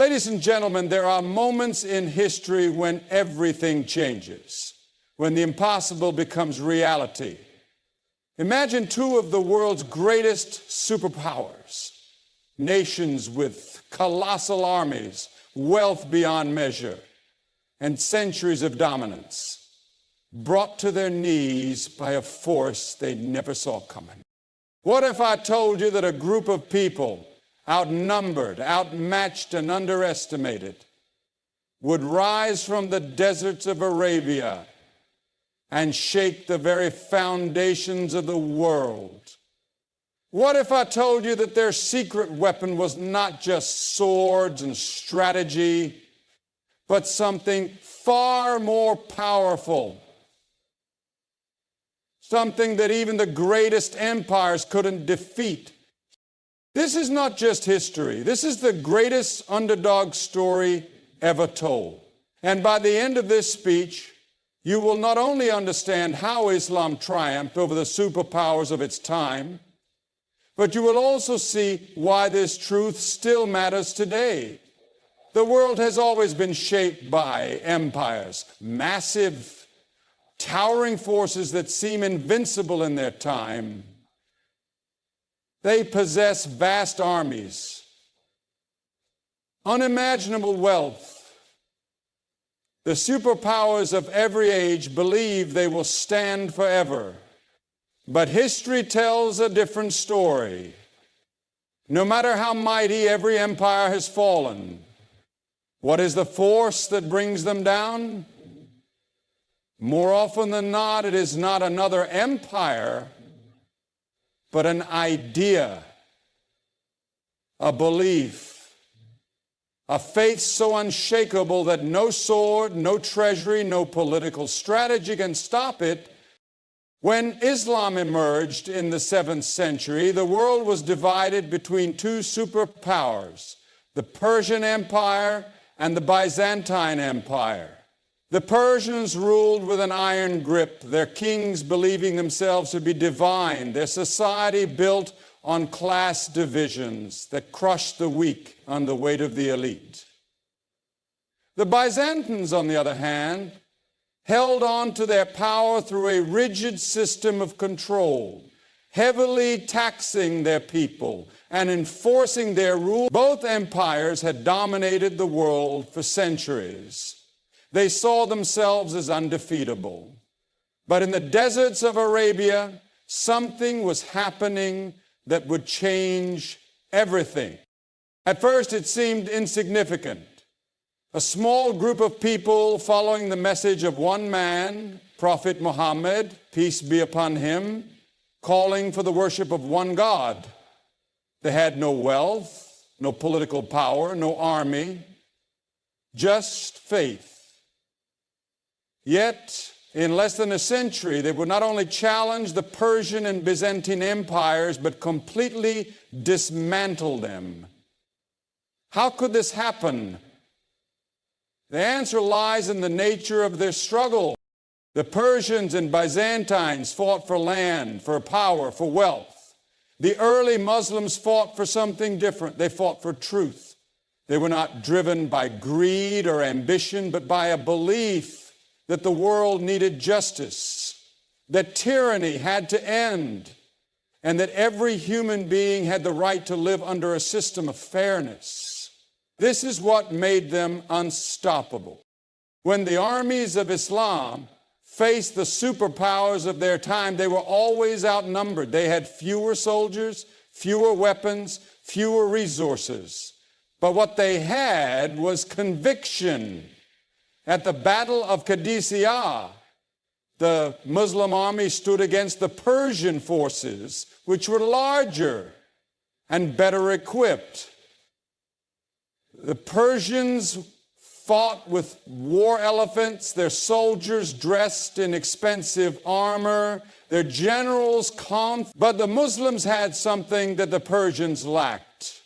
Ladies and gentlemen, there are moments in history when everything changes, when the impossible becomes reality. Imagine two of the world's greatest superpowers, nations with colossal armies, wealth beyond measure, and centuries of dominance, brought to their knees by a force they never saw coming. What if I told you that a group of people, outnumbered, outmatched, and underestimated, would rise from the deserts of Arabia and shake the very foundations of the world? What if I told you that their secret weapon was not just swords and strategy, but something far more powerful, something that even the greatest empires couldn't defeat? This is not just history. This is the greatest underdog story ever told. And by the end of this speech, you will not only understand how Islam triumphed over the superpowers of its time, but you will also see why this truth still matters today. The world has always been shaped by empires, massive, towering forces that seem invincible in their time. They possess vast armies, unimaginable wealth. The superpowers of every age believe they will stand forever. But history tells a different story. No matter how mighty every empire has fallen, what is the force that brings them down? More often than not, it is not another empire, but an idea, a belief, a faith so unshakable that no sword, no treasury, no political strategy can stop it. When Islam emerged in the 7th century, the world was divided between two superpowers, the Persian Empire and the Byzantine Empire. The Persians ruled with an iron grip, their kings believing themselves to be divine, their society built on class divisions that crushed the weak under the weight of the elite. The Byzantines, on the other hand, held on to their power through a rigid system of control, heavily taxing their people and enforcing their rule. Both empires had dominated the world for centuries. They saw themselves as undefeatable. But in the deserts of Arabia, something was happening that would change everything. At first, it seemed insignificant. A small group of people following the message of one man, Prophet Muhammad, peace be upon him, calling for the worship of one God. They had no wealth, no political power, no army, just faith. Yet, in less than a century, they would not only challenge the Persian and Byzantine empires, but completely dismantle them. How could this happen? The answer lies in the nature of their struggle. The Persians and Byzantines fought for land, for power, for wealth. The early Muslims fought for something different. They fought for truth. They were not driven by greed or ambition, but by a belief that the world needed justice, that tyranny had to end, and that every human being had the right to live under a system of fairness. This is what made them unstoppable. When the armies of Islam faced the superpowers of their time, they were always outnumbered. They had fewer soldiers, fewer weapons, fewer resources. But what they had was conviction. At the Battle of Qadisiyah, the Muslim army stood against the Persian forces, which were larger and better equipped. The Persians fought with war elephants, their soldiers dressed in expensive armor, their generals but the Muslims had something that the Persians lacked: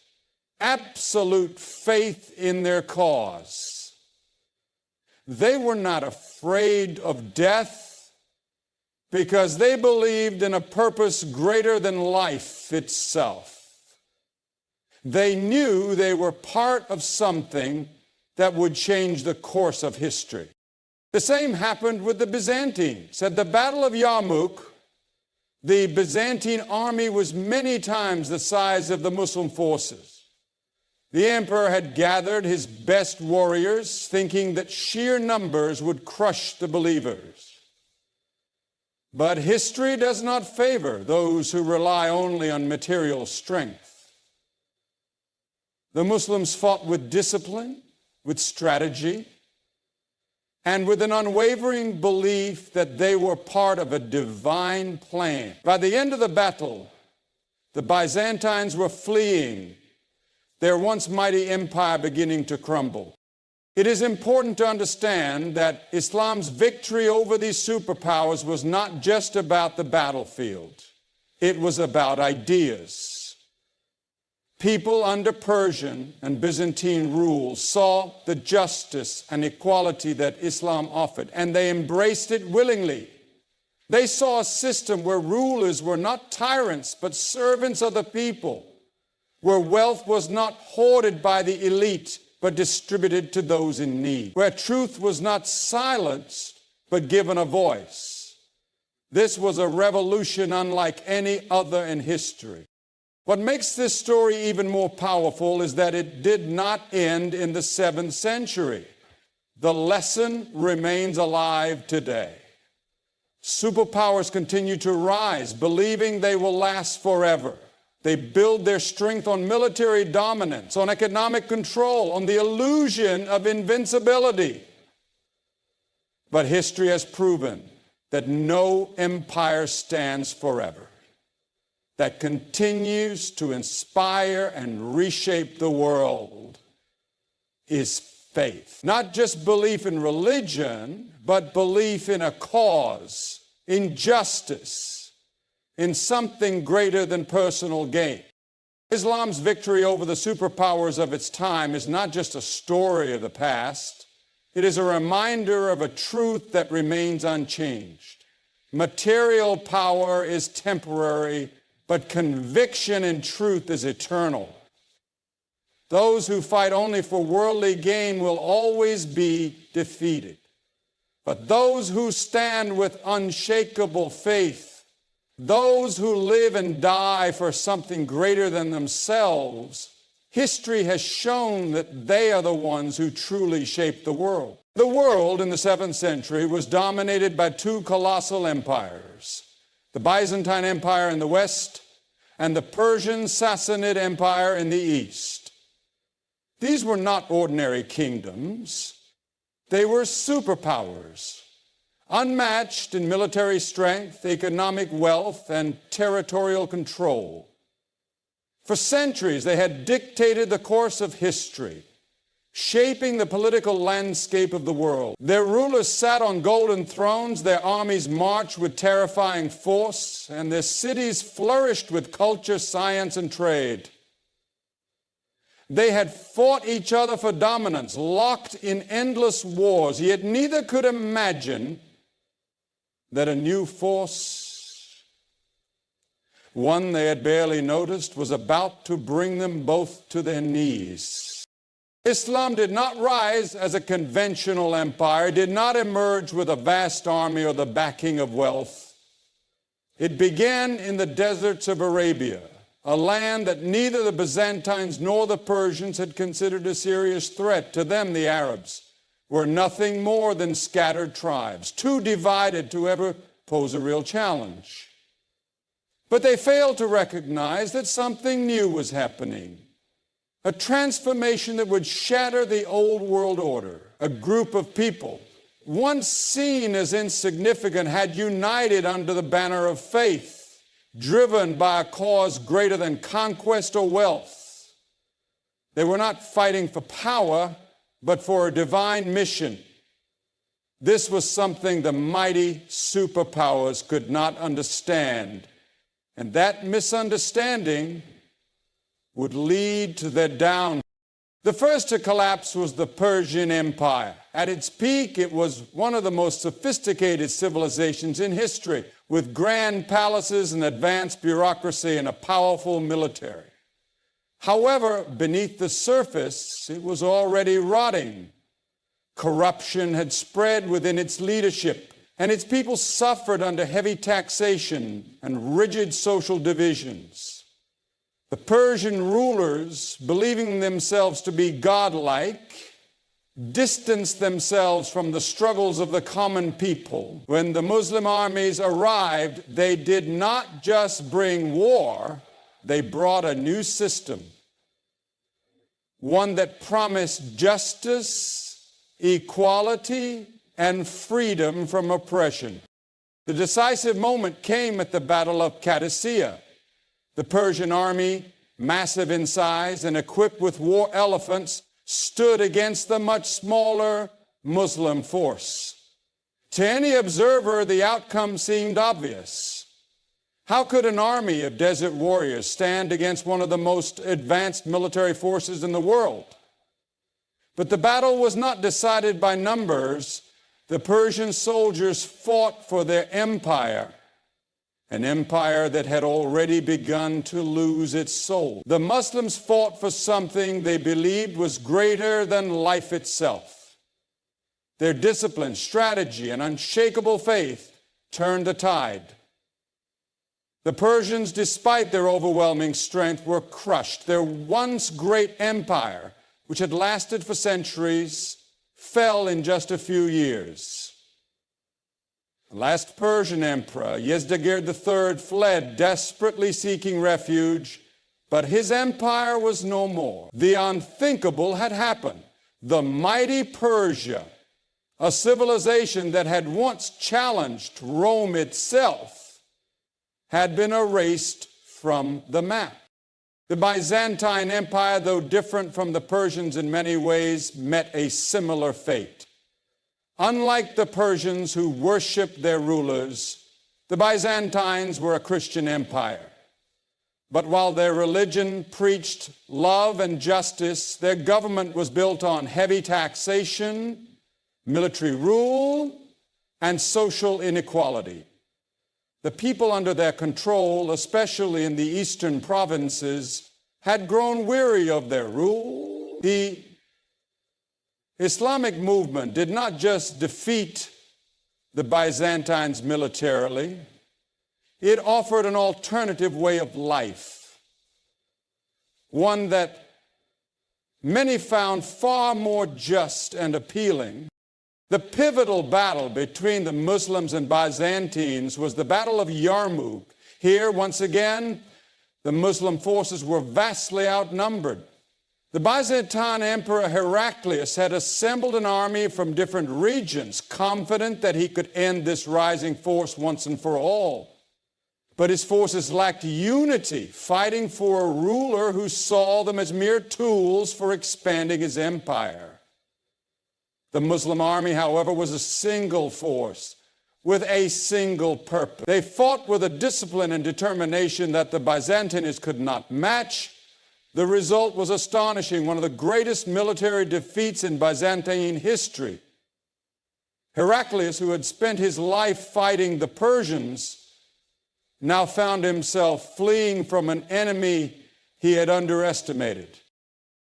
absolute faith in their cause. They were not afraid of death because they believed in a purpose greater than life itself. They knew they were part of something that would change the course of history. The same happened with the Byzantines. At the Battle of Yarmouk, the Byzantine army was many times the size of the Muslim forces. The emperor had gathered his best warriors, thinking that sheer numbers would crush the believers. But history does not favor those who rely only on material strength. The Muslims fought with discipline, with strategy, and with an unwavering belief that they were part of a divine plan. By the end of the battle, the Byzantines were fleeing, their once mighty empire beginning to crumble. It is important to understand that Islam's victory over these superpowers was not just about the battlefield. It was about ideas. People under Persian and Byzantine rule saw the justice and equality that Islam offered, and they embraced it willingly. They saw a system where rulers were not tyrants, but servants of the people, where wealth was not hoarded by the elite, but distributed to those in need, where truth was not silenced, but given a voice. This was a revolution unlike any other in history. What makes this story even more powerful is that it did not end in the 7th century. The lesson remains alive today. Superpowers continue to rise, believing they will last forever. They build their strength on military dominance, on economic control, on the illusion of invincibility. But history has proven that no empire stands forever. That continues to inspire and reshape the world is faith. Not just belief in religion, but belief in a cause, in justice, in something greater than personal gain. Islam's victory over the superpowers of its time is not just a story of the past. It is a reminder of a truth that remains unchanged. Material power is temporary, but conviction in truth is eternal. Those who fight only for worldly gain will always be defeated. But those who stand with unshakable faith, those who live and die for something greater than themselves, history has shown that they are the ones who truly shape the world. The world in the 7th century was dominated by two colossal empires, the Byzantine Empire in the west and the Persian Sassanid Empire in the east. These were not ordinary kingdoms. They were superpowers, unmatched in military strength, economic wealth, and territorial control. For centuries, they had dictated the course of history, shaping the political landscape of the world. Their rulers sat on golden thrones, their armies marched with terrifying force, and their cities flourished with culture, science, and trade. They had fought each other for dominance, locked in endless wars, yet neither could imagine that a new force, one they had barely noticed, was about to bring them both to their knees. Islam did not rise as a conventional empire, did not emerge with a vast army or the backing of wealth. It began in the deserts of Arabia, a land that neither the Byzantines nor the Persians had considered a serious threat. To them, the Arabs were nothing more than scattered tribes, too divided to ever pose a real challenge. But they failed to recognize that something new was happening. A transformation that would shatter the old world order. A group of people, once seen as insignificant, had united under the banner of faith, driven by a cause greater than conquest or wealth. They were not fighting for power, but for a divine mission. This was something the mighty superpowers could not understand. And that misunderstanding would lead to their downfall. The first to collapse was the Persian Empire. At its peak, it was one of the most sophisticated civilizations in history, with grand palaces and advanced bureaucracy and a powerful military. However, beneath the surface, it was already rotting. Corruption had spread within its leadership, and its people suffered under heavy taxation and rigid social divisions. The Persian rulers, believing themselves to be godlike, distanced themselves from the struggles of the common people. When the Muslim armies arrived, they did not just bring war, they brought a new system, one that promised justice, equality, and freedom from oppression. The decisive moment came at the Battle of Qadisiyah. The Persian army, massive in size and equipped with war elephants, stood against the much smaller Muslim force. To any observer, the outcome seemed obvious. How could an army of desert warriors stand against one of the most advanced military forces in the world? But the battle was not decided by numbers. The Persian soldiers fought for their empire, an empire that had already begun to lose its soul. The Muslims fought for something they believed was greater than life itself. Their discipline, strategy, and unshakable faith turned the tide. The Persians, despite their overwhelming strength, were crushed. Their once great empire, which had lasted for centuries, fell in just a few years. The last Persian emperor, Yezdegerd III, fled, desperately seeking refuge, but his empire was no more. The unthinkable had happened. The mighty Persia, a civilization that had once challenged Rome itself, had been erased from the map. The Byzantine Empire, though different from the Persians in many ways, met a similar fate. Unlike the Persians who worshiped their rulers, the Byzantines were a Christian empire. But while their religion preached love and justice, their government was built on heavy taxation, military rule, and social inequality. The people under their control, especially in the eastern provinces, had grown weary of their rule. The Islamic movement did not just defeat the Byzantines militarily, it offered an alternative way of life, one that many found far more just and appealing. The pivotal battle between the Muslims and Byzantines was the Battle of Yarmouk. Here, once again, the Muslim forces were vastly outnumbered. The Byzantine Emperor Heraclius had assembled an army from different regions, confident that he could end this rising force once and for all. But his forces lacked unity, fighting for a ruler who saw them as mere tools for expanding his empire. The Muslim army, however, was a single force with a single purpose. They fought with a discipline and determination that the Byzantines could not match. The result was astonishing, one of the greatest military defeats in Byzantine history. Heraclius, who had spent his life fighting the Persians, now found himself fleeing from an enemy he had underestimated.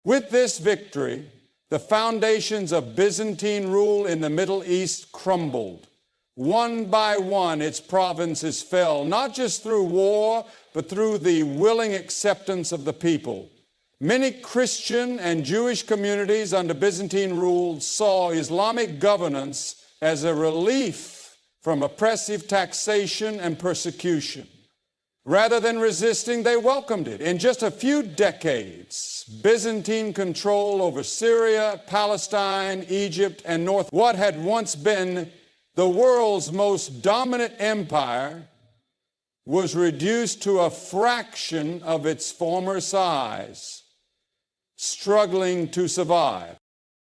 With this victory, the foundations of Byzantine rule in the Middle East crumbled. One by one, its provinces fell, not just through war, but through the willing acceptance of the people. Many Christian and Jewish communities under Byzantine rule saw Islamic governance as a relief from oppressive taxation and persecution. Rather than resisting, they welcomed it. In just a few decades, Byzantine control over Syria, Palestine, Egypt, and what had once been the world's most dominant empire was reduced to a fraction of its former size, struggling to survive.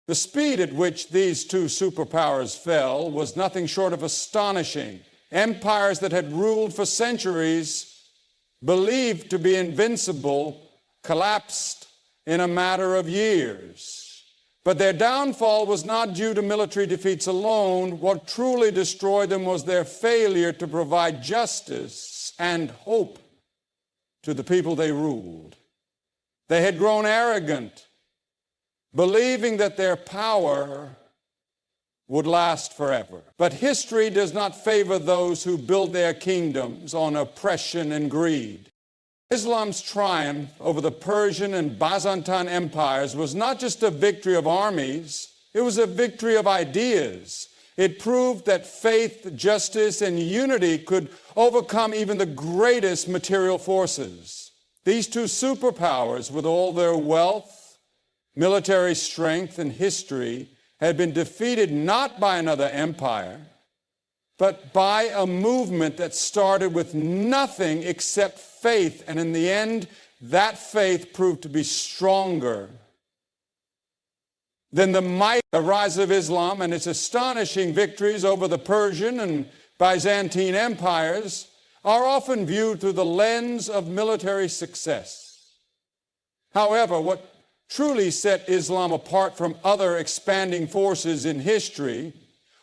The speed at which these two superpowers fell was nothing short of astonishing. Empires that had ruled for centuries, believed to be invincible, collapsed in a matter of years. But their downfall was not due to military defeats alone. What truly destroyed them was their failure to provide justice and hope to the people they ruled. They had grown arrogant, believing that their power would last forever. But history does not favor those who build their kingdoms on oppression and greed. Islam's triumph over the Persian and Byzantine empires was not just a victory of armies, it was a victory of ideas. It proved that faith, justice, and unity could overcome even the greatest material forces. These two superpowers, with all their wealth, military strength, and history, had been defeated not by another empire, but by a movement that started with nothing except faith. And in the end, that faith proved to be stronger than the might. The rise of Islam and its astonishing victories over the Persian and Byzantine empires are often viewed through the lens of military success. However, what truly set Islam apart from other expanding forces in history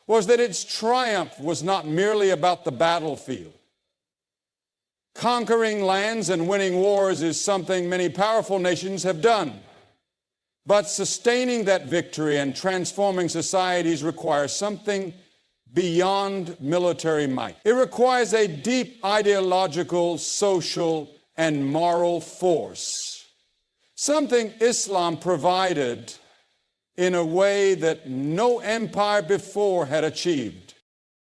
was that its triumph was not merely about the battlefield. Conquering lands and winning wars is something many powerful nations have done. But sustaining that victory and transforming societies requires something beyond military might. It requires a deep ideological, social, and moral force. Something Islam provided in a way that no empire before had achieved.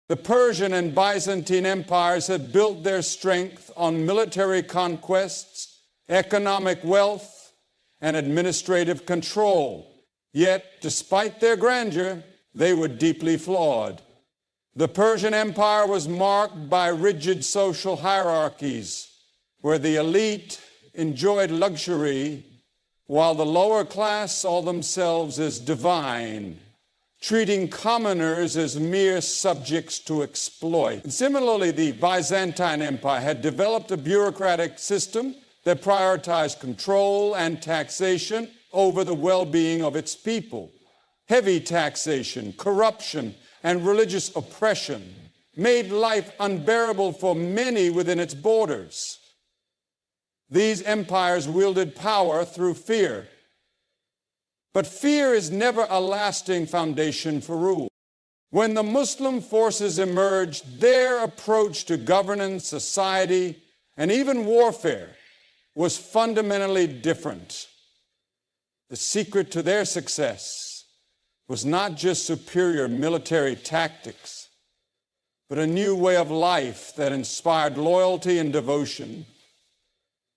The Persian and Byzantine empires had built their strength on military conquests, economic wealth, and administrative control. Yet, despite their grandeur, they were deeply flawed. The Persian Empire was marked by rigid social hierarchies, where the elite enjoyed luxury while the lower class saw themselves as divine, treating commoners as mere subjects to exploit. And similarly, the Byzantine Empire had developed a bureaucratic system that prioritized control and taxation over the well-being of its people. Heavy taxation, corruption, and religious oppression made life unbearable for many within its borders. These empires wielded power through fear. But fear is never a lasting foundation for rule. When the Muslim forces emerged, their approach to governance, society, and even warfare was fundamentally different. The secret to their success was not just superior military tactics, but a new way of life that inspired loyalty and devotion.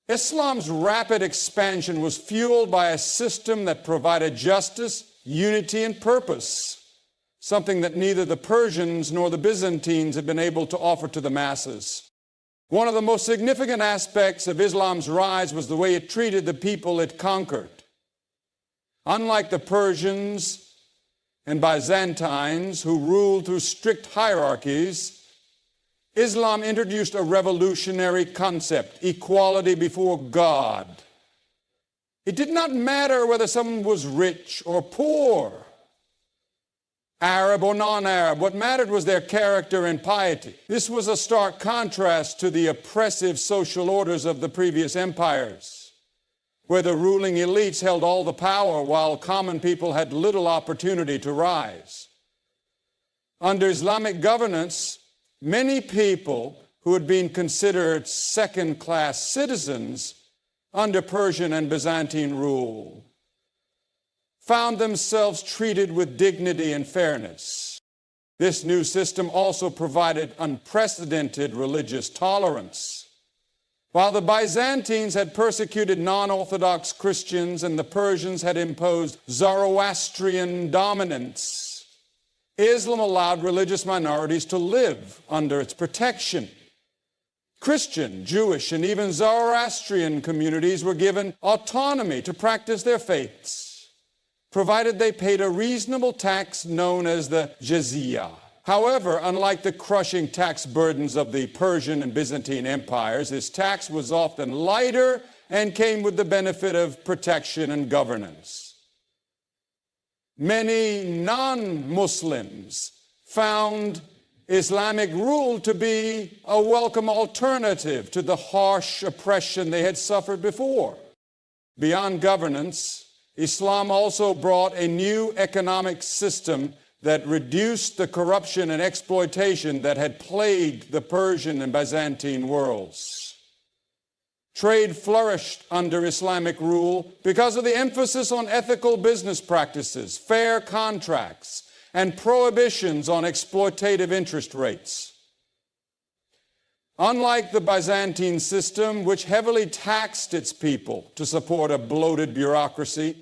Islam's rapid expansion was fueled by a system that provided justice, unity, and purpose, something that neither the Persians nor the Byzantines had been able to offer to the masses. One of the most significant aspects of Islam's rise was the way it treated the people it conquered. Unlike the Persians and Byzantines, who ruled through strict hierarchies, Islam introduced a revolutionary concept, equality before God. It did not matter whether someone was rich or poor, Arab or non-Arab. What mattered was their character and piety. This was a stark contrast to the oppressive social orders of the previous empires, where the ruling elites held all the power while common people had little opportunity to rise. Under Islamic governance, many people who had been considered second-class citizens under Persian and Byzantine rule found themselves treated with dignity and fairness. This new system also provided unprecedented religious tolerance. While the Byzantines had persecuted non-Orthodox Christians and the Persians had imposed Zoroastrian dominance, Islam allowed religious minorities to live under its protection. Christian, Jewish, and even Zoroastrian communities were given autonomy to practice their faiths, provided they paid a reasonable tax known as the jizya. However, unlike the crushing tax burdens of the Persian and Byzantine empires, this tax was often lighter and came with the benefit of protection and governance. Many non-Muslims found Islamic rule to be a welcome alternative to the harsh oppression they had suffered before. Beyond governance, Islam also brought a new economic system that reduced the corruption and exploitation that had plagued the Persian and Byzantine worlds. Trade flourished under Islamic rule because of the emphasis on ethical business practices, fair contracts, and prohibitions on exploitative interest rates. Unlike the Byzantine system, which heavily taxed its people to support a bloated bureaucracy,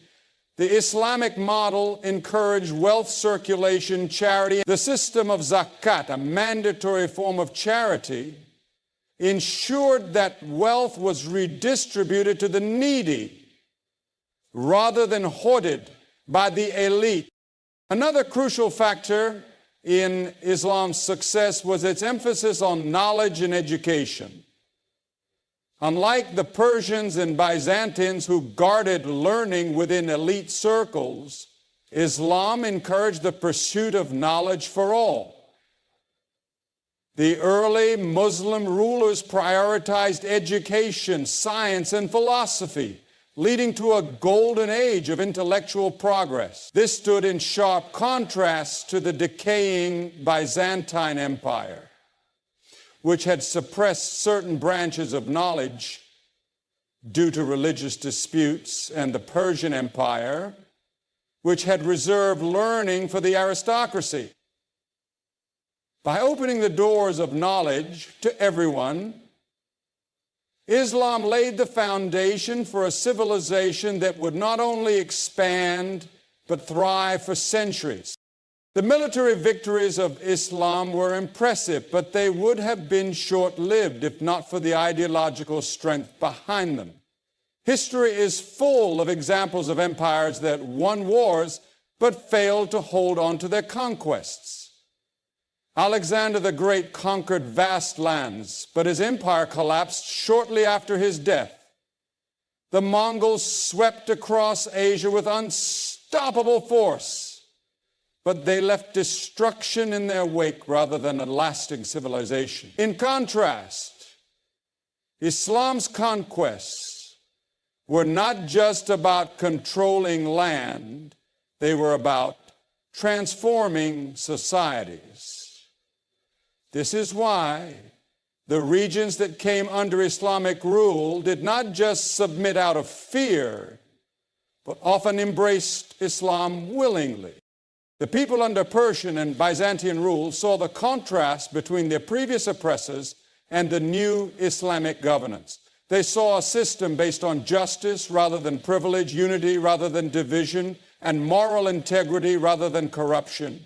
the Islamic model encouraged wealth circulation, charity. The system of zakat, a mandatory form of charity, ensured that wealth was redistributed to the needy rather than hoarded by the elite. Another crucial factor in Islam's success was its emphasis on knowledge and education. Unlike the Persians and Byzantines who guarded learning within elite circles, Islam encouraged the pursuit of knowledge for all. The early Muslim rulers prioritized education, science, and philosophy, leading to a golden age of intellectual progress. This stood in sharp contrast to the decaying Byzantine Empire, which had suppressed certain branches of knowledge due to religious disputes, and the Persian Empire, which had reserved learning for the aristocracy. By opening the doors of knowledge to everyone, Islam laid the foundation for a civilization that would not only expand, but thrive for centuries. The military victories of Islam were impressive, but they would have been short-lived if not for the ideological strength behind them. History is full of examples of empires that won wars, but failed to hold on to their conquests. Alexander the Great conquered vast lands, but his empire collapsed shortly after his death. The Mongols swept across Asia with unstoppable force, but they left destruction in their wake rather than a lasting civilization. In contrast, Islam's conquests were not just about controlling land, they were about transforming societies. This is why the regions that came under Islamic rule did not just submit out of fear, but often embraced Islam willingly. The people under Persian and Byzantine rule saw the contrast between their previous oppressors and the new Islamic governance. They saw a system based on justice rather than privilege, unity rather than division, and moral integrity rather than corruption.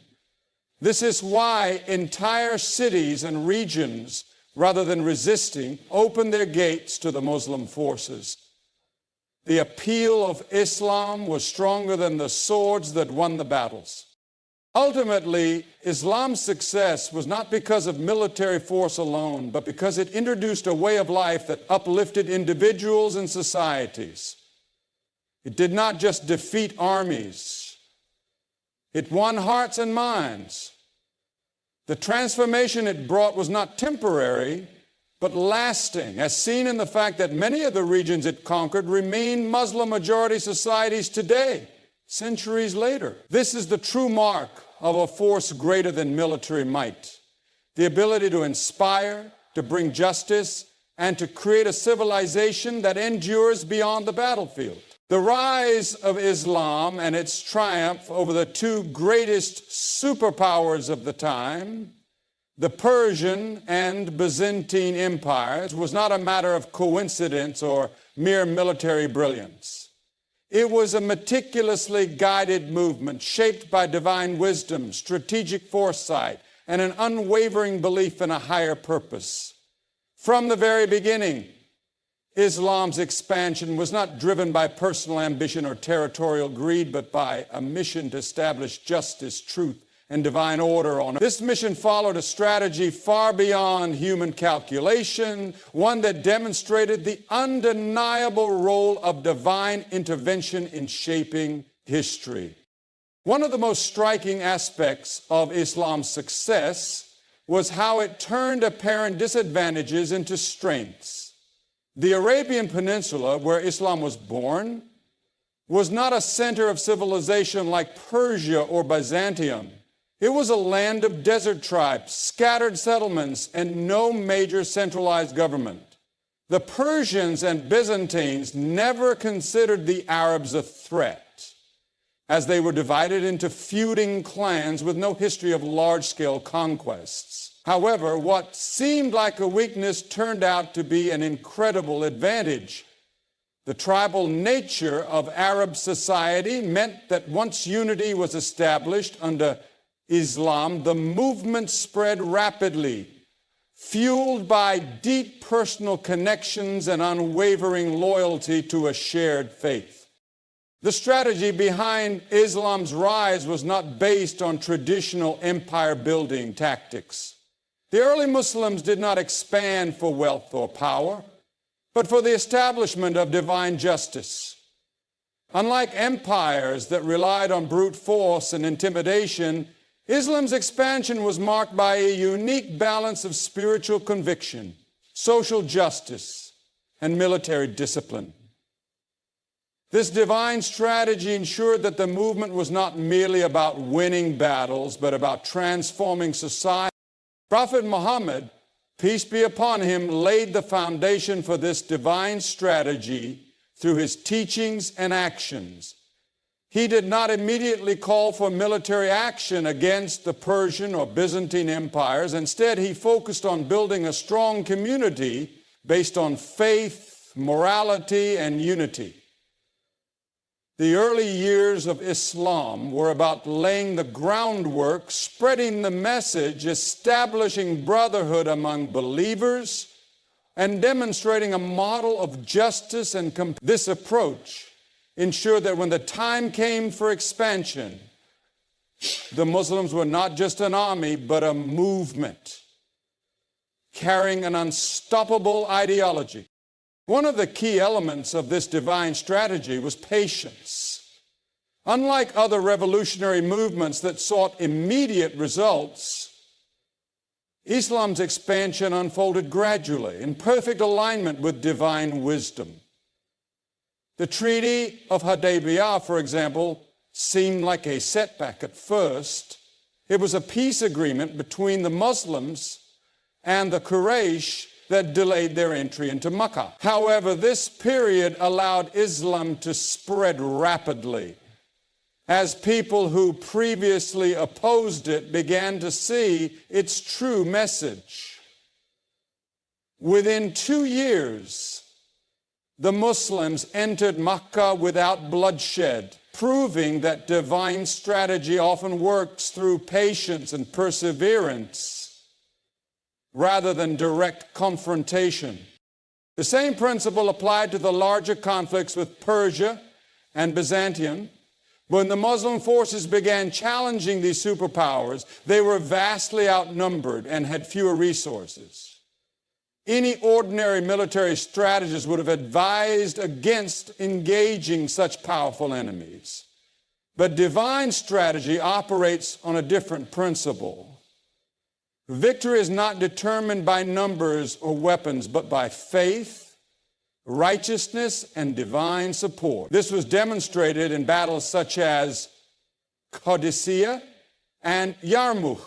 This is why entire cities and regions, rather than resisting, opened their gates to the Muslim forces. The appeal of Islam was stronger than the swords that won the battles. Ultimately, Islam's success was not because of military force alone, but because it introduced a way of life that uplifted individuals and societies. It did not just defeat armies. It won hearts and minds. The transformation it brought was not temporary, but lasting, as seen in the fact that many of the regions it conquered remain Muslim-majority societies today, centuries later. This is the true mark of a force greater than military might: the ability to inspire, to bring justice, and to create a civilization that endures beyond the battlefield. The rise of Islam and its triumph over the two greatest superpowers of the time, the Persian and Byzantine empires, was not a matter of coincidence or mere military brilliance. It was a meticulously guided movement shaped by divine wisdom, strategic foresight, and an unwavering belief in a higher purpose. From the very beginning, Islam's expansion was not driven by personal ambition or territorial greed, but by a mission to establish justice, truth, and divine order on earth. This mission followed a strategy far beyond human calculation, one that demonstrated the undeniable role of divine intervention in shaping history. One of the most striking aspects of Islam's success was how it turned apparent disadvantages into strengths. The Arabian Peninsula, where Islam was born, was not a center of civilization like Persia or Byzantium. It was a land of desert tribes, scattered settlements, and no major centralized government. The Persians and Byzantines never considered the Arabs a threat, as they were divided into feuding clans with no history of large-scale conquests. However, what seemed like a weakness turned out to be an incredible advantage. The tribal nature of Arab society meant that once unity was established under Islam, the movement spread rapidly, fueled by deep personal connections and unwavering loyalty to a shared faith. The strategy behind Islam's rise was not based on traditional empire-building tactics. The early Muslims did not expand for wealth or power, but for the establishment of divine justice. Unlike empires that relied on brute force and intimidation, Islam's expansion was marked by a unique balance of spiritual conviction, social justice, and military discipline. This divine strategy ensured that the movement was not merely about winning battles, but about transforming society. Prophet Muhammad, peace be upon him, laid the foundation for this divine strategy through his teachings and actions. He did not immediately call for military action against the Persian or Byzantine empires. Instead, he focused on building a strong community based on faith, morality, and unity. The early years of Islam were about laying the groundwork, spreading the message, establishing brotherhood among believers, and demonstrating a model of justice and compassion. This approach ensured that when the time came for expansion, the Muslims were not just an army, but a movement, carrying an unstoppable ideology. One of the key elements of this divine strategy was patience. Unlike other revolutionary movements that sought immediate results, Islam's expansion unfolded gradually in perfect alignment with divine wisdom. The Treaty of Hudaybiyah, for example, seemed like a setback at first. It was a peace agreement between the Muslims and the Quraysh that delayed their entry into Mecca. However, this period allowed Islam to spread rapidly as people who previously opposed it began to see its true message. Within 2 years, the Muslims entered Mecca without bloodshed, proving that divine strategy often works through patience and perseverance rather than direct confrontation. The same principle applied to the larger conflicts with Persia and Byzantium. When the Muslim forces began challenging these superpowers, they were vastly outnumbered and had fewer resources. Any ordinary military strategist would have advised against engaging such powerful enemies. But divine strategy operates on a different principle. Victory is not determined by numbers or weapons, but by faith, righteousness, and divine support. This was demonstrated in battles such as Qadisiyah and Yarmouk,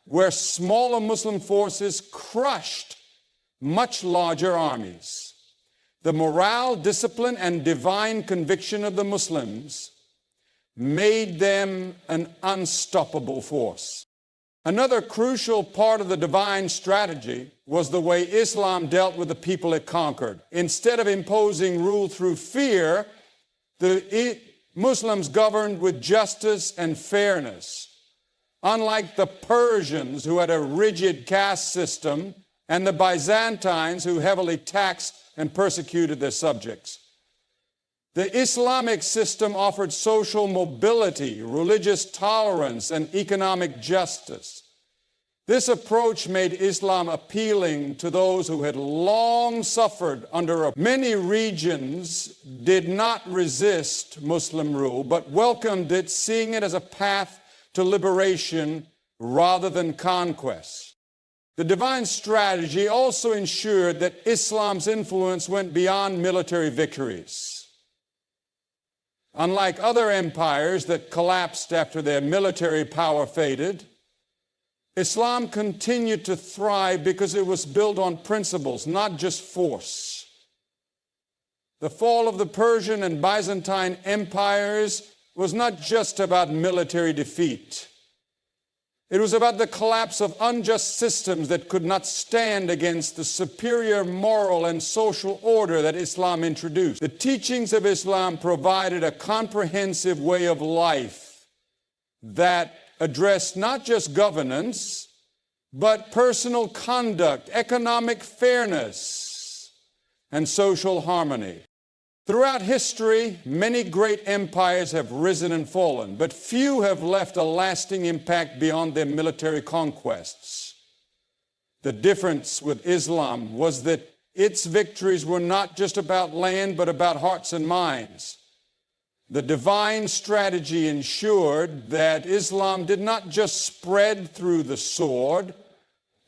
where smaller Muslim forces crushed much larger armies. The morale, discipline, and divine conviction of the Muslims made them an unstoppable force. Another crucial part of the divine strategy was the way Islam dealt with the people it conquered. Instead of imposing rule through fear, the Muslims governed with justice and fairness. Unlike the Persians, who had a rigid caste system, and the Byzantines, who heavily taxed and persecuted their subjects. The Islamic system offered social mobility, religious tolerance, and economic justice. This approach made Islam appealing to those who had long suffered under Many regions did not resist Muslim rule, but welcomed it, seeing it as a path to liberation rather than conquest. The divine strategy also ensured that Islam's influence went beyond military victories. Unlike other empires that collapsed after their military power faded, Islam continued to thrive because it was built on principles, not just force. The fall of the Persian and Byzantine empires was not just about military defeat. It was about the collapse of unjust systems that could not stand against the superior moral and social order that Islam introduced. The teachings of Islam provided a comprehensive way of life that addressed not just governance, but personal conduct, economic fairness, and social harmony. Throughout history, many great empires have risen and fallen, but few have left a lasting impact beyond their military conquests. The difference with Islam was that its victories were not just about land, but about hearts and minds. The divine strategy ensured that Islam did not just spread through the sword,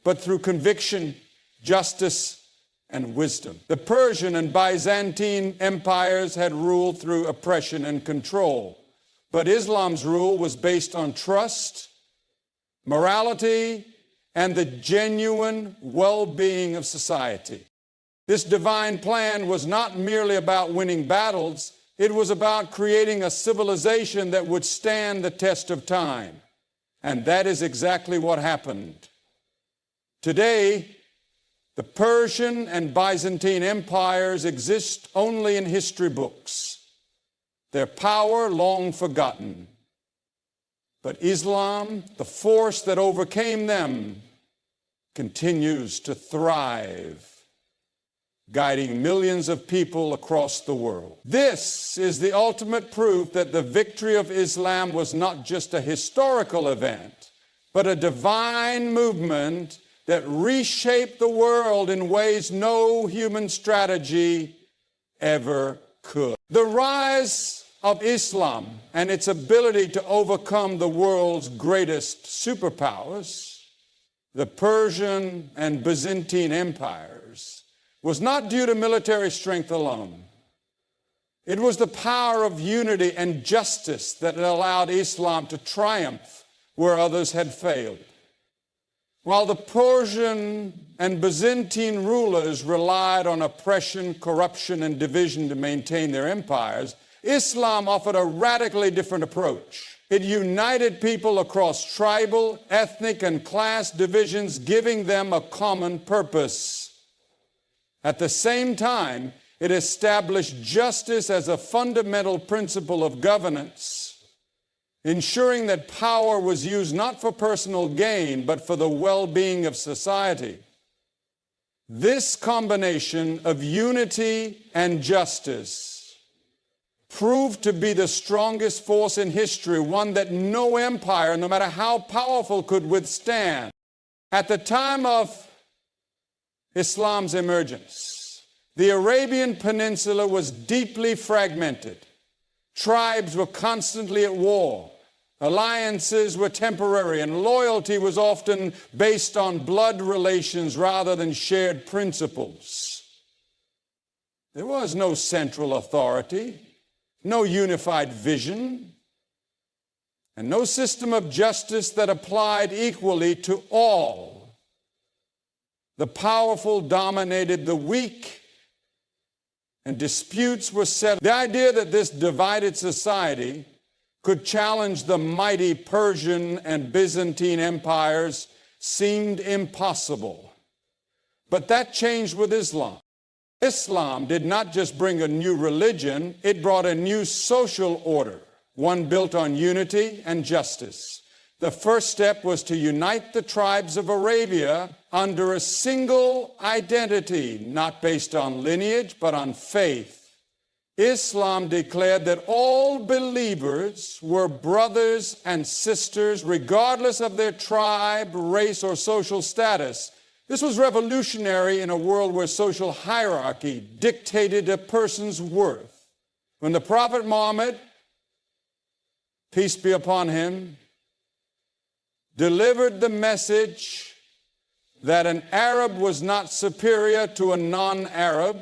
but through conviction, justice, and wisdom. The Persian and Byzantine empires had ruled through oppression and control, but Islam's rule was based on trust, morality, and the genuine well-being of society. This divine plan was not merely about winning battles, it was about creating a civilization that would stand the test of time. And that is exactly what happened. Today, the Persian and Byzantine empires exist only in history books, their power long forgotten. But Islam, the force that overcame them, continues to thrive, guiding millions of people across the world. This is the ultimate proof that the victory of Islam was not just a historical event, but a divine movement that reshaped the world in ways no human strategy ever could. The rise of Islam and its ability to overcome the world's greatest superpowers, the Persian and Byzantine empires, was not due to military strength alone. It was the power of unity and justice that allowed Islam to triumph where others had failed. While the Persian and Byzantine rulers relied on oppression, corruption, and division to maintain their empires, Islam offered a radically different approach. It united people across tribal, ethnic, and class divisions, giving them a common purpose. At the same time, it established justice as a fundamental principle of governance, ensuring that power was used not for personal gain, but for the well-being of society. This combination of unity and justice proved to be the strongest force in history, one that no empire, no matter how powerful, could withstand. At the time of Islam's emergence, the Arabian Peninsula was deeply fragmented. Tribes were constantly at war. Alliances were temporary, and loyalty was often based on blood relations rather than shared principles. There was no central authority, no unified vision, and no system of justice that applied equally to all. The powerful dominated the weak, and disputes were settled. The idea that this divided society could challenge the mighty Persian and Byzantine empires seemed impossible. But that changed with Islam. Islam did not just bring a new religion, it brought a new social order, one built on unity and justice. The first step was to unite the tribes of Arabia under a single identity, not based on lineage, but on faith. Islam declared that all believers were brothers and sisters, regardless of their tribe, race, or social status. This was revolutionary in a world where social hierarchy dictated a person's worth. When the Prophet Muhammad, peace be upon him, delivered the message that an Arab was not superior to a non-Arab,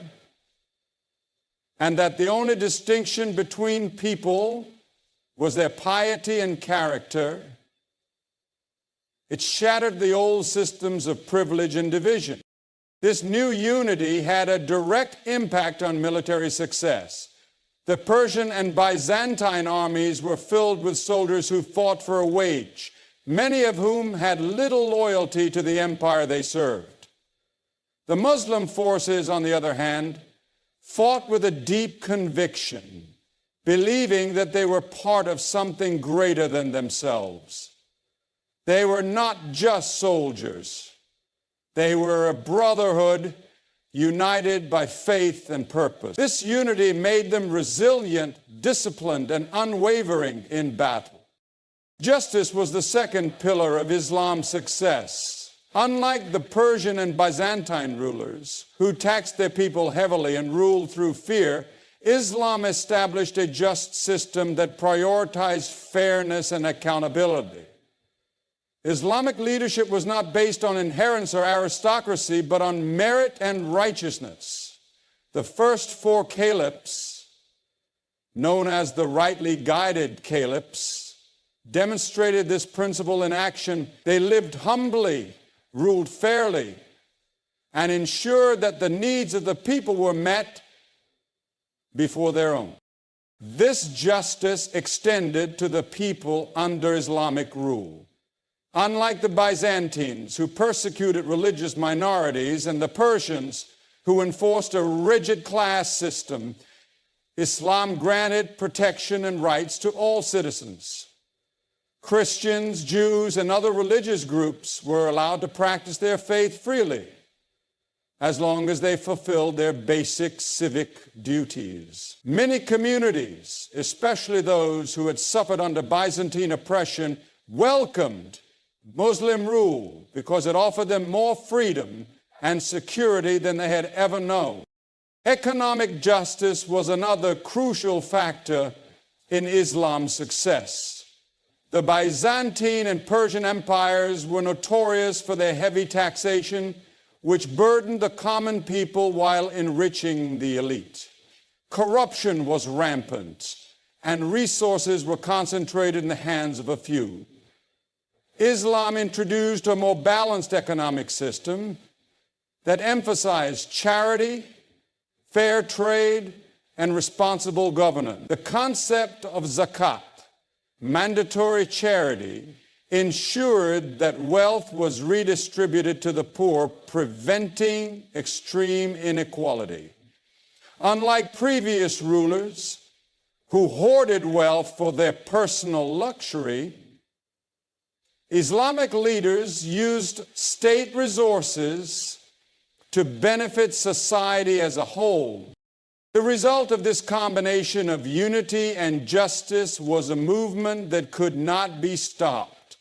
and that the only distinction between people was their piety and character, it shattered the old systems of privilege and division. This new unity had a direct impact on military success. The Persian and Byzantine armies were filled with soldiers who fought for a wage, many of whom had little loyalty to the empire they served. The Muslim forces, on the other hand, fought with a deep conviction, believing that they were part of something greater than themselves. They were not just soldiers. They were a brotherhood united by faith and purpose. This unity made them resilient, disciplined, and unwavering in battle. Justice was the second pillar of Islam's success. Unlike the Persian and Byzantine rulers, who taxed their people heavily and ruled through fear, Islam established a just system that prioritized fairness and accountability. Islamic leadership was not based on inheritance or aristocracy, but on merit and righteousness. The first four caliphs, known as the rightly guided caliphs, demonstrated this principle in action. They lived humbly, ruled fairly, and ensured that the needs of the people were met before their own. This justice extended to the people under Islamic rule. Unlike the Byzantines, who persecuted religious minorities, and the Persians, who enforced a rigid class system, Islam granted protection and rights to all citizens. Christians, Jews, and other religious groups were allowed to practice their faith freely, as long as they fulfilled their basic civic duties. Many communities, especially those who had suffered under Byzantine oppression, welcomed Muslim rule because it offered them more freedom and security than they had ever known. Economic justice was another crucial factor in Islam's success. The Byzantine and Persian empires were notorious for their heavy taxation, which burdened the common people while enriching the elite. Corruption was rampant, and resources were concentrated in the hands of a few. Islam introduced a more balanced economic system that emphasized charity, fair trade, and responsible governance. The concept of zakat, mandatory charity, ensured that wealth was redistributed to the poor, preventing extreme inequality. Unlike previous rulers who hoarded wealth for their personal luxury, Islamic leaders used state resources to benefit society as a whole. The result of this combination of unity and justice was a movement that could not be stopped.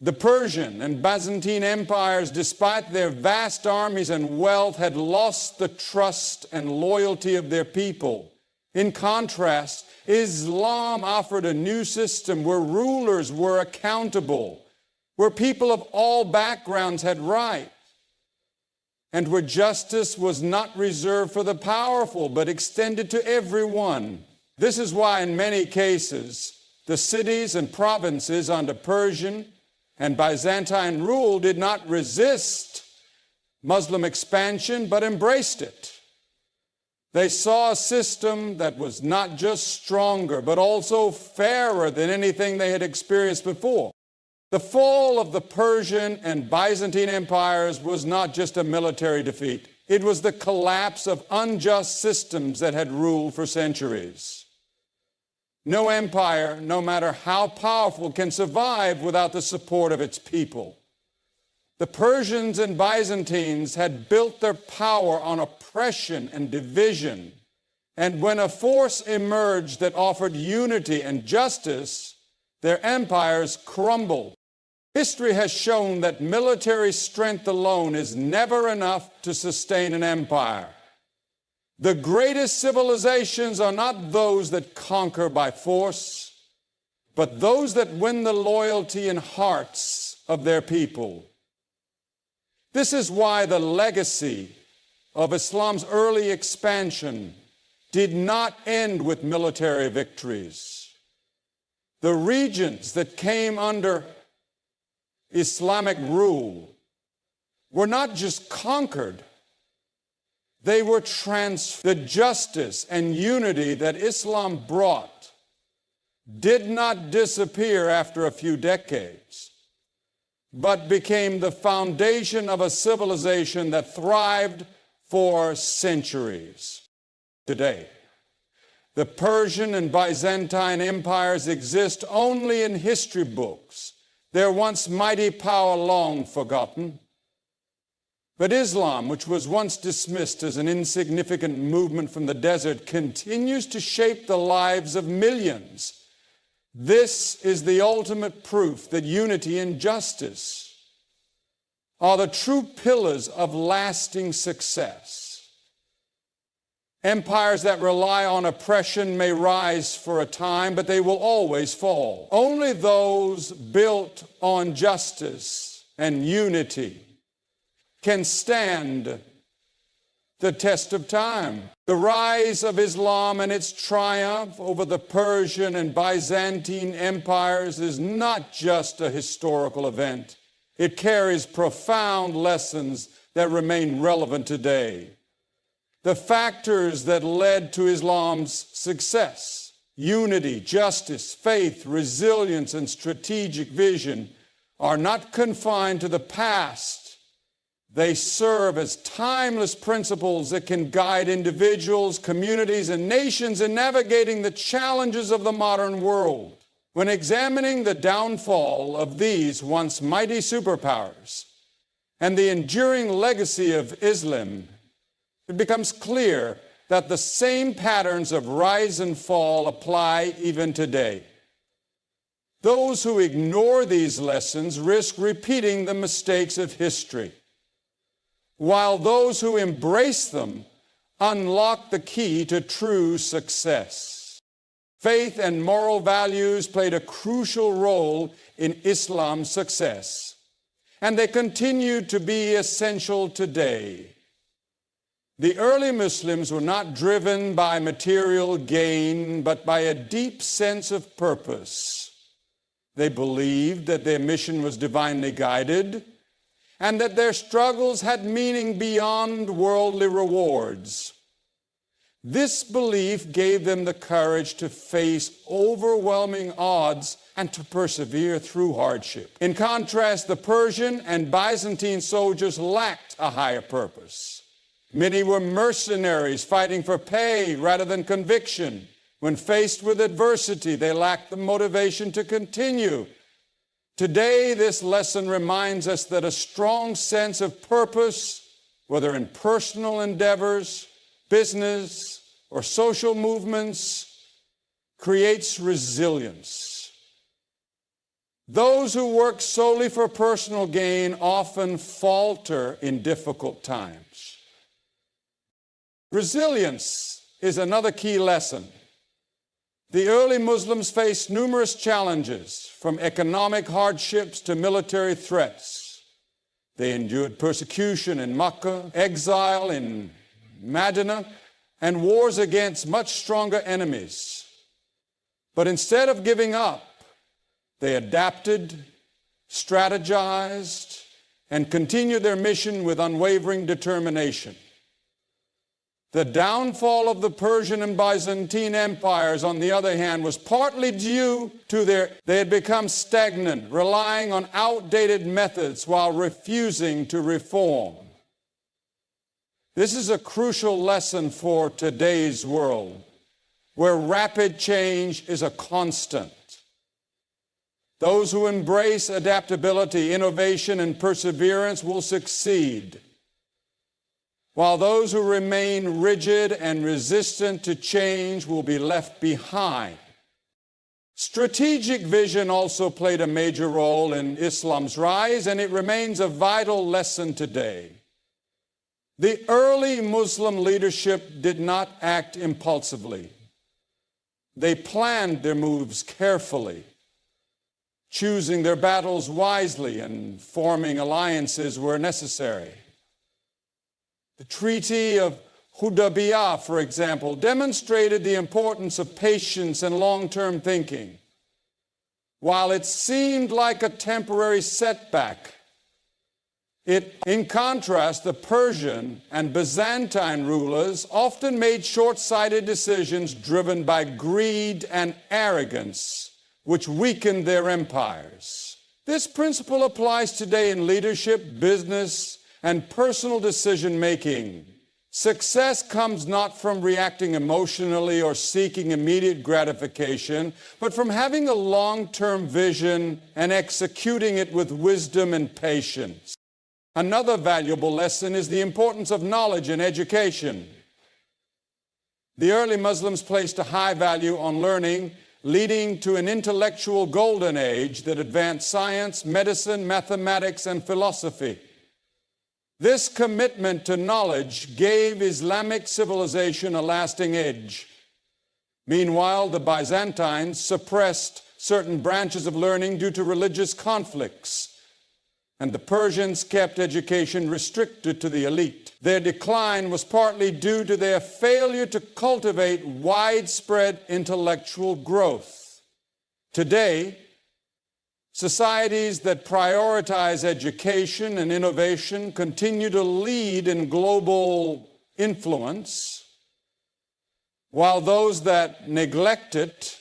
The Persian and Byzantine empires, despite their vast armies and wealth, had lost the trust and loyalty of their people. In contrast, Islam offered a new system where rulers were accountable, where people of all backgrounds had rights, and where justice was not reserved for the powerful, but extended to everyone. This is why, in many cases, the cities and provinces under Persian and Byzantine rule did not resist Muslim expansion, but embraced it. They saw a system that was not just stronger, but also fairer than anything they had experienced before. The fall of the Persian and Byzantine empires was not just a military defeat. It was the collapse of unjust systems that had ruled for centuries. No empire, no matter how powerful, can survive without the support of its people. The Persians and Byzantines had built their power on oppression and division, and when a force emerged that offered unity and justice, their empires crumbled. History has shown that military strength alone is never enough to sustain an empire. The greatest civilizations are not those that conquer by force, but those that win the loyalty and hearts of their people. This is why the legacy of Islam's early expansion did not end with military victories. The regions that came under Islamic rule were not just conquered, they were transferred. The justice and unity that Islam brought did not disappear after a few decades, but became the foundation of a civilization that thrived for centuries. Today, the Persian and Byzantine empires exist only in history books, their once mighty power long forgotten. But Islam, which was once dismissed as an insignificant movement from the desert, continues to shape the lives of millions. This is the ultimate proof that unity and justice are the true pillars of lasting success. Empires that rely on oppression may rise for a time, but they will always fall. Only those built on justice and unity can stand the test of time. The rise of Islam and its triumph over the Persian and Byzantine empires is not just a historical event. It carries profound lessons that remain relevant today. The factors that led to Islam's success, unity, justice, faith, resilience, and strategic vision, are not confined to the past. They serve as timeless principles that can guide individuals, communities, and nations in navigating the challenges of the modern world. When examining the downfall of these once mighty superpowers and the enduring legacy of Islam, it becomes clear that the same patterns of rise and fall apply even today. Those who ignore these lessons risk repeating the mistakes of history, while those who embrace them unlock the key to true success. Faith and moral values played a crucial role in Islam's success, and they continue to be essential today. The early Muslims were not driven by material gain, but by a deep sense of purpose. They believed that their mission was divinely guided and that their struggles had meaning beyond worldly rewards. This belief gave them the courage to face overwhelming odds and to persevere through hardship. In contrast, the Persian and Byzantine soldiers lacked a higher purpose. Many were mercenaries fighting for pay rather than conviction. When faced with adversity, they lacked the motivation to continue. Today, this lesson reminds us that a strong sense of purpose, whether in personal endeavors, business, or social movements, creates resilience. Those who work solely for personal gain often falter in difficult times. Resilience is another key lesson. The early Muslims faced numerous challenges, from economic hardships to military threats. They endured persecution in Makkah, exile in Medina, and wars against much stronger enemies. But instead of giving up, they adapted, strategized, and continued their mission with unwavering determination. The downfall of the Persian and Byzantine empires, on the other hand, was partly due to they had become stagnant, relying on outdated methods while refusing to reform. This is a crucial lesson for today's world, where rapid change is a constant. Those who embrace adaptability, innovation, and perseverance will succeed, while those who remain rigid and resistant to change will be left behind. Strategic vision also played a major role in Islam's rise, and it remains a vital lesson today. The early Muslim leadership did not act impulsively. They planned their moves carefully, choosing their battles wisely and forming alliances where necessary. The Treaty of Hudaybiyah, for example, demonstrated the importance of patience and long-term thinking. While it seemed like a temporary setback, in contrast, the Persian and Byzantine rulers often made short-sighted decisions driven by greed and arrogance, which weakened their empires. This principle applies today in leadership, business, and personal decision-making. Success comes not from reacting emotionally or seeking immediate gratification, but from having a long-term vision and executing it with wisdom and patience. Another valuable lesson is the importance of knowledge and education. The early Muslims placed a high value on learning, leading to an intellectual golden age that advanced science, medicine, mathematics, and philosophy. This commitment to knowledge gave Islamic civilization a lasting edge. Meanwhile, the Byzantines suppressed certain branches of learning due to religious conflicts, and the Persians kept education restricted to the elite. Their decline was partly due to their failure to cultivate widespread intellectual growth. Today, societies that prioritize education and innovation continue to lead in global influence, while those that neglect it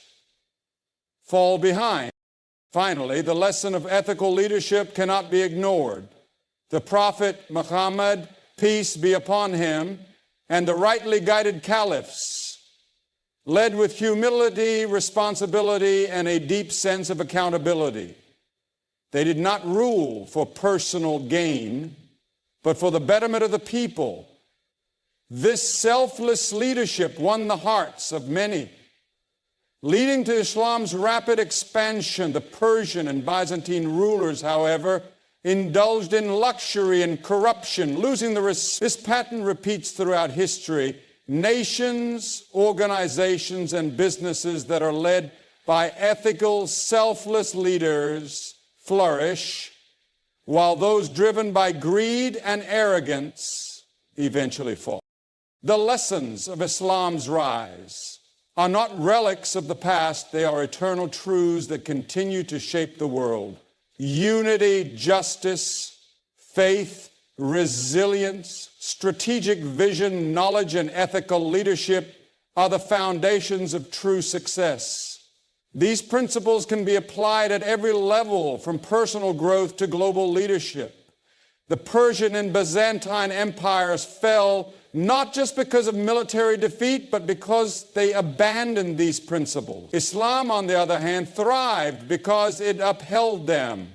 fall behind. Finally, the lesson of ethical leadership cannot be ignored. The Prophet Muhammad, peace be upon him, and the rightly guided caliphs led with humility, responsibility, and a deep sense of accountability. They did not rule for personal gain, but for the betterment of the people. This selfless leadership won the hearts of many. Leading to Islam's rapid expansion, the Persian and Byzantine rulers, however, indulged in luxury and corruption, losing the respect. This pattern repeats throughout history. Nations, organizations, and businesses that are led by ethical, selfless leaders flourish, while those driven by greed and arrogance eventually fall. The lessons of Islam's rise are not relics of the past, they are eternal truths that continue to shape the world. Unity, justice, faith, resilience, strategic vision, knowledge, and ethical leadership are the foundations of true success. These principles can be applied at every level, from personal growth to global leadership. The Persian and Byzantine empires fell not just because of military defeat, but because they abandoned these principles. Islam, on the other hand, thrived because it upheld them.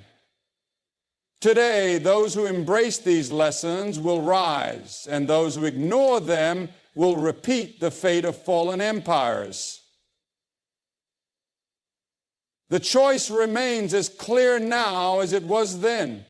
Today, those who embrace these lessons will rise, and those who ignore them will repeat the fate of fallen empires. The choice remains as clear now as it was then.